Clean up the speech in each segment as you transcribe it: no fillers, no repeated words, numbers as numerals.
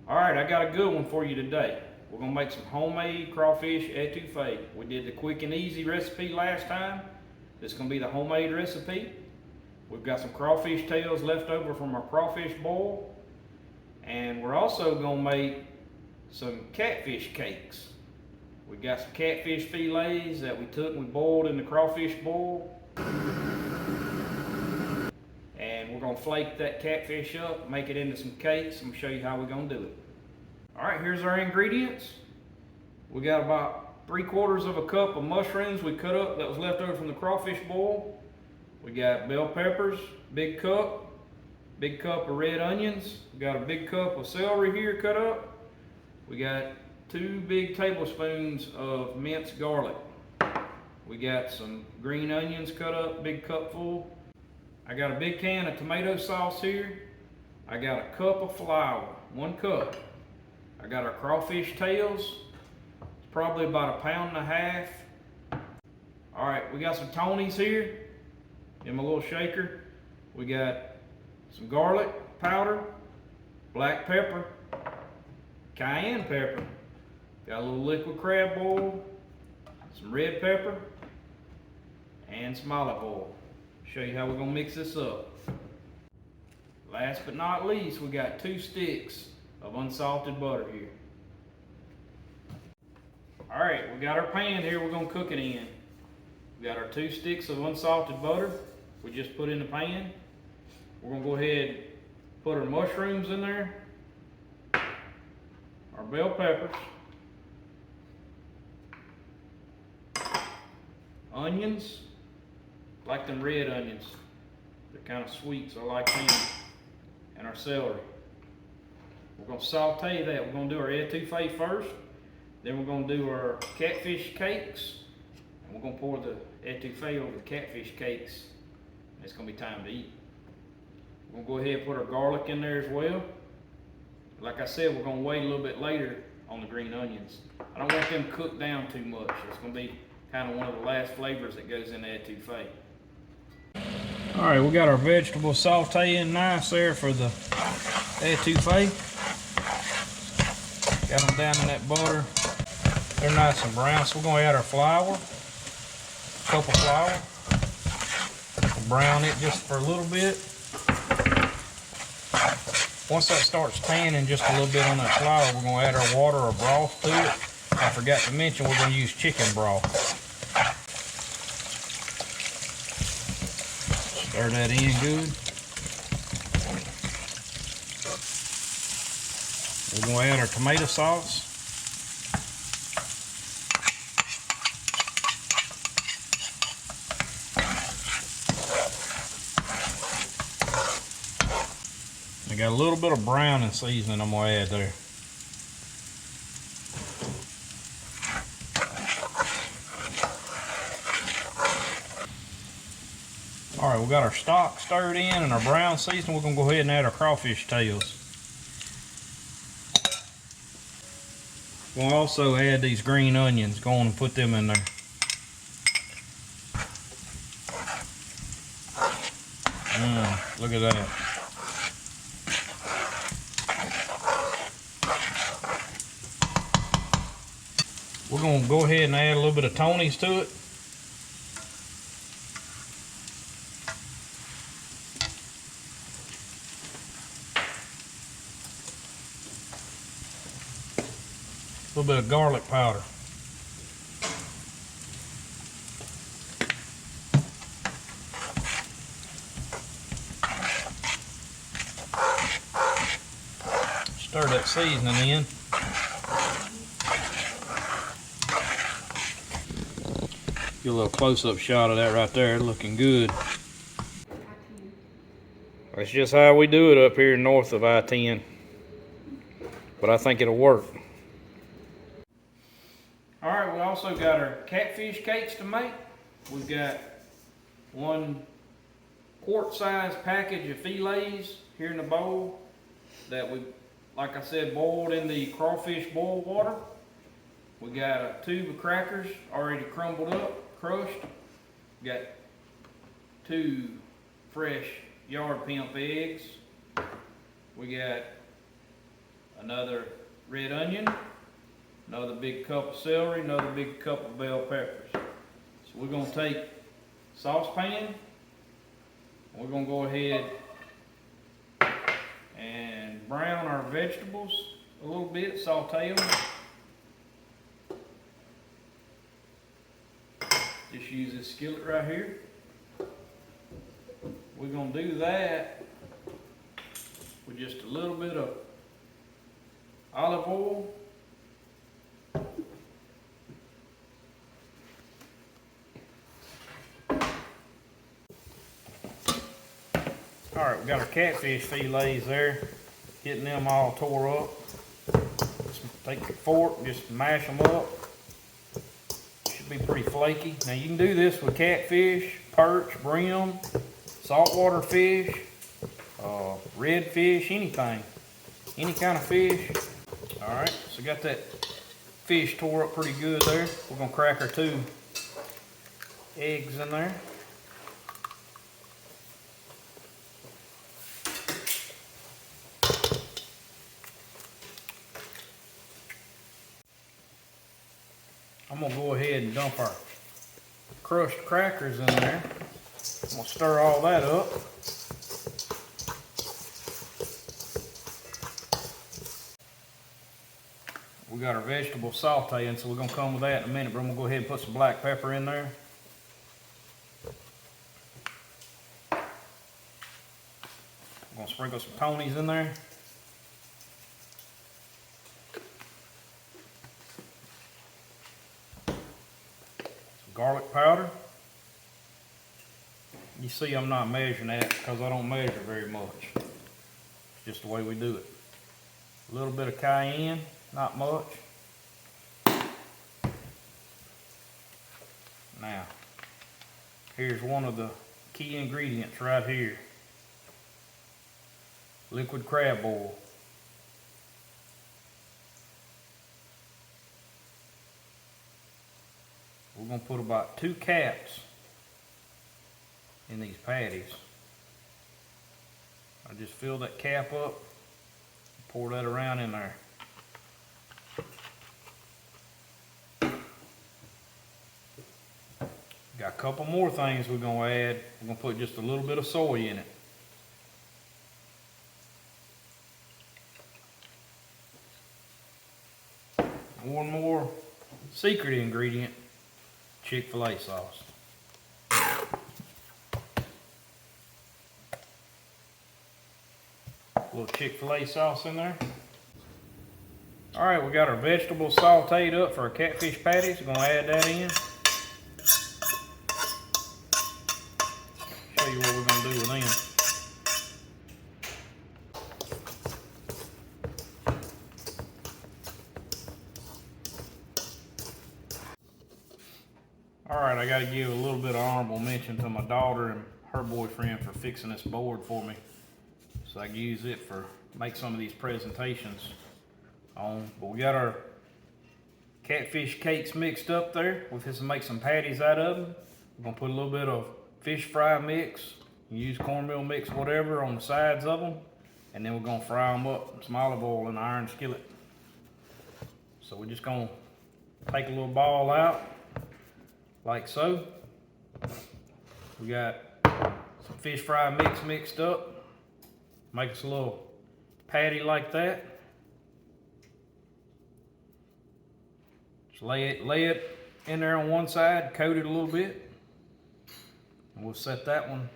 Alright, I got a good one for you today. We're going to make some homemade crawfish etouffee. We did the quick and easy recipe last time. This is going to be the homemade recipe. We've got some crawfish tails left over from our crawfish boil. And we're also going to make some catfish cakes. We got some catfish fillets that we took and we boiled in the crawfish boil. And we're going to flake that catfish up, make it into some cakes. I'm going to show you how we're going to do it. Alright, here's our ingredients. We got about 3/4 of a cup of mushrooms we cut up that was left over from the crawfish boil. We got bell peppers, big cup of red onions. We got a big cup of celery here cut up. We got 2 big tablespoons of minced garlic. We got some green onions cut up, big cupful. I got a big can of tomato sauce here. I got a cup of flour, 1 cup. I got our crawfish tails. It's probably about 1.5 pounds. Alright, we got some Tonys here in my little shaker. We got some garlic powder, black pepper, cayenne pepper. Got a little liquid crab oil, some red pepper, and some olive oil. Show you how we're gonna mix this up. Last but not least, we got 2 sticks of unsalted butter here. Alright, we got our pan here we're gonna cook it in. We got our 2 sticks of unsalted butter we just put in the pan. We're gonna go ahead and put our mushrooms in there, our bell peppers, onions, like them red onions. They're kind of sweet, so I like them. And our celery. We're going to saute that. We're going to do our etouffee first. Then we're going to do our catfish cakes. And we're going to pour the etouffee over the catfish cakes. It's going to be time to eat. We're going to go ahead and put our garlic in there as well. Like I said, we're going to wait a little bit later on the green onions. I don't want them cooked down too much. It's going to be kind of one of the last flavors that goes in the etouffee. Alright, we got our vegetable sauteing knives there for the etouffee. Got them down in that butter. They're nice and brown, so we're going to add our flour. A cup of flour. We'll brown it just for a little bit. Once that starts tanning just a little bit on that flour, we're going to add our water or broth to it. I forgot to mention we're going to use chicken broth. Stir that in good. We're going to add our tomato sauce. I got a little bit of browning seasoning I'm going to add there. Alright, we got our stock stirred in and our brown seasoning. We're going to go ahead and add our crawfish tails. We'll also add these green onions. Go on and put them in there. Look at that. We're going to go ahead and add a little bit of Tonys to it. A little bit of garlic powder. Stir that seasoning in. Get a little close-up shot of that right there, looking good. That's just how we do it up here north of I-10. But I think it'll work. Alright, we also got our catfish cakes to make. We've got 1 quart-size package of fillets here in the bowl that we, like I said, boiled in the crawfish boil water. We got a tube of crackers already crumbled up, crushed. We got 2 fresh yard pimp eggs. We got another red onion, another big cup of celery, another big cup of bell peppers. So we're going to take saucepan, we're going to go ahead and brown our vegetables a little bit, saute them. Just use this skillet right here. We're going to do that with just a little bit of olive oil. Alright, we got our catfish fillets there, getting them all tore up. Just take the fork, just mash them up. Should be pretty flaky. Now you can do this with catfish, perch, brim, saltwater fish, redfish, anything. Any kind of fish. Alright, so got that fish tore up pretty good there. We're going to crack our 2 eggs in there. I'm going to go ahead and dump our crushed crackers in there. I'm going to stir all that up. We got our vegetables sauteing, so we're going to come with that in a minute, but I'm going to go ahead and put some black pepper in there. I'm going to sprinkle some Tonys in there. Garlic powder. You see I'm not measuring that because I don't measure very much. It's just the way we do it. A little bit of cayenne, not much. Now, here's one of the key ingredients right here. Liquid crab oil. We're going to put about 2 caps in these patties. I just fill that cap up, pour that around in there. Got a couple more things we're going to add. We're going to put just a little bit of soy in it. One more secret ingredient. Chick-fil-A sauce. A little Chick-fil-A sauce in there. Alright, we got our vegetables sauteed up for our catfish patties. We're going to add that in. Show you what we're going to do with them. Alright, I got to give a little bit of honorable mention to my daughter and her boyfriend for fixing this board for me, so I can use it for make some of these presentations on. But we got our catfish cakes mixed up there. We're going to make some patties out of them. We're going to put a little bit of fish fry mix. You use cornmeal mix, whatever, on the sides of them. And then we're going to fry them up with some olive oil in an iron skillet. So we're just going to take a little ball out. Like so. We got some fish fry mix mixed up. Make us a little patty like that. Just lay it in there on one side, coat it a little bit. And we'll set that one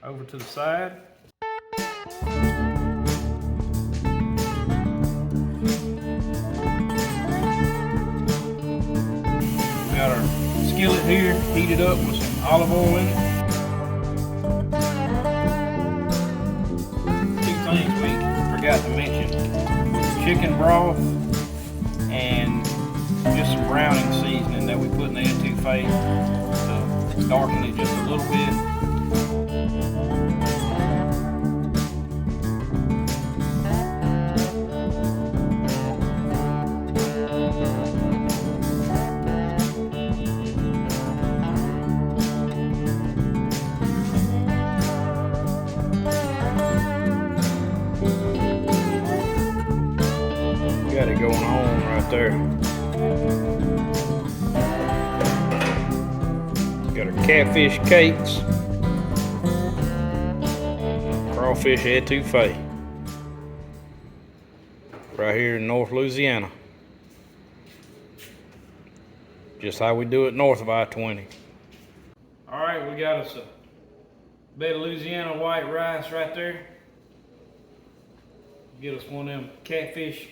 over to the side. We got our skillet here, heated up with some olive oil in it. 2 things we forgot to mention. Chicken broth and just some browning seasoning that we put in the etouffee to darken it just a little bit. Got it going on right there. Got our Catfish Cakes. Crawfish Etuffee. Right here in North Louisiana. Just how we do it north of I-20. Alright, we got us a bed of Louisiana white rice right there. Get us one of them Catfish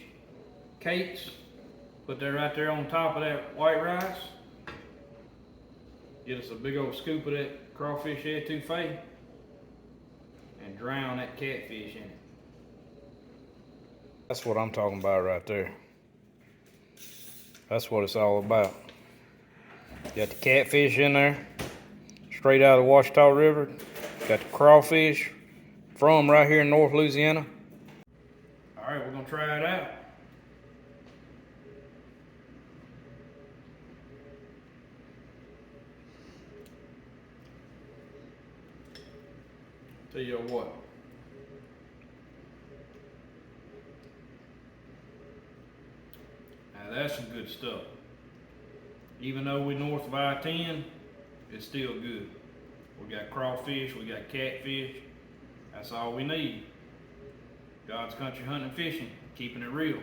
Cakes. Put that right there on top of that white rice. Get us a big old scoop of that Crawfish Etuffee. And drown that catfish in it. That's what I'm talking about right there. That's what it's all about. Got the catfish in there, straight out of the Ouachita River. Got the crawfish from right here in North Louisiana. All right, we're gonna try it out. Tell you what. Now that's some good stuff. Even though we're north of I-10, it's still good. We got crawfish, we got catfish. That's all we need. God's country hunting and fishing, keeping it real.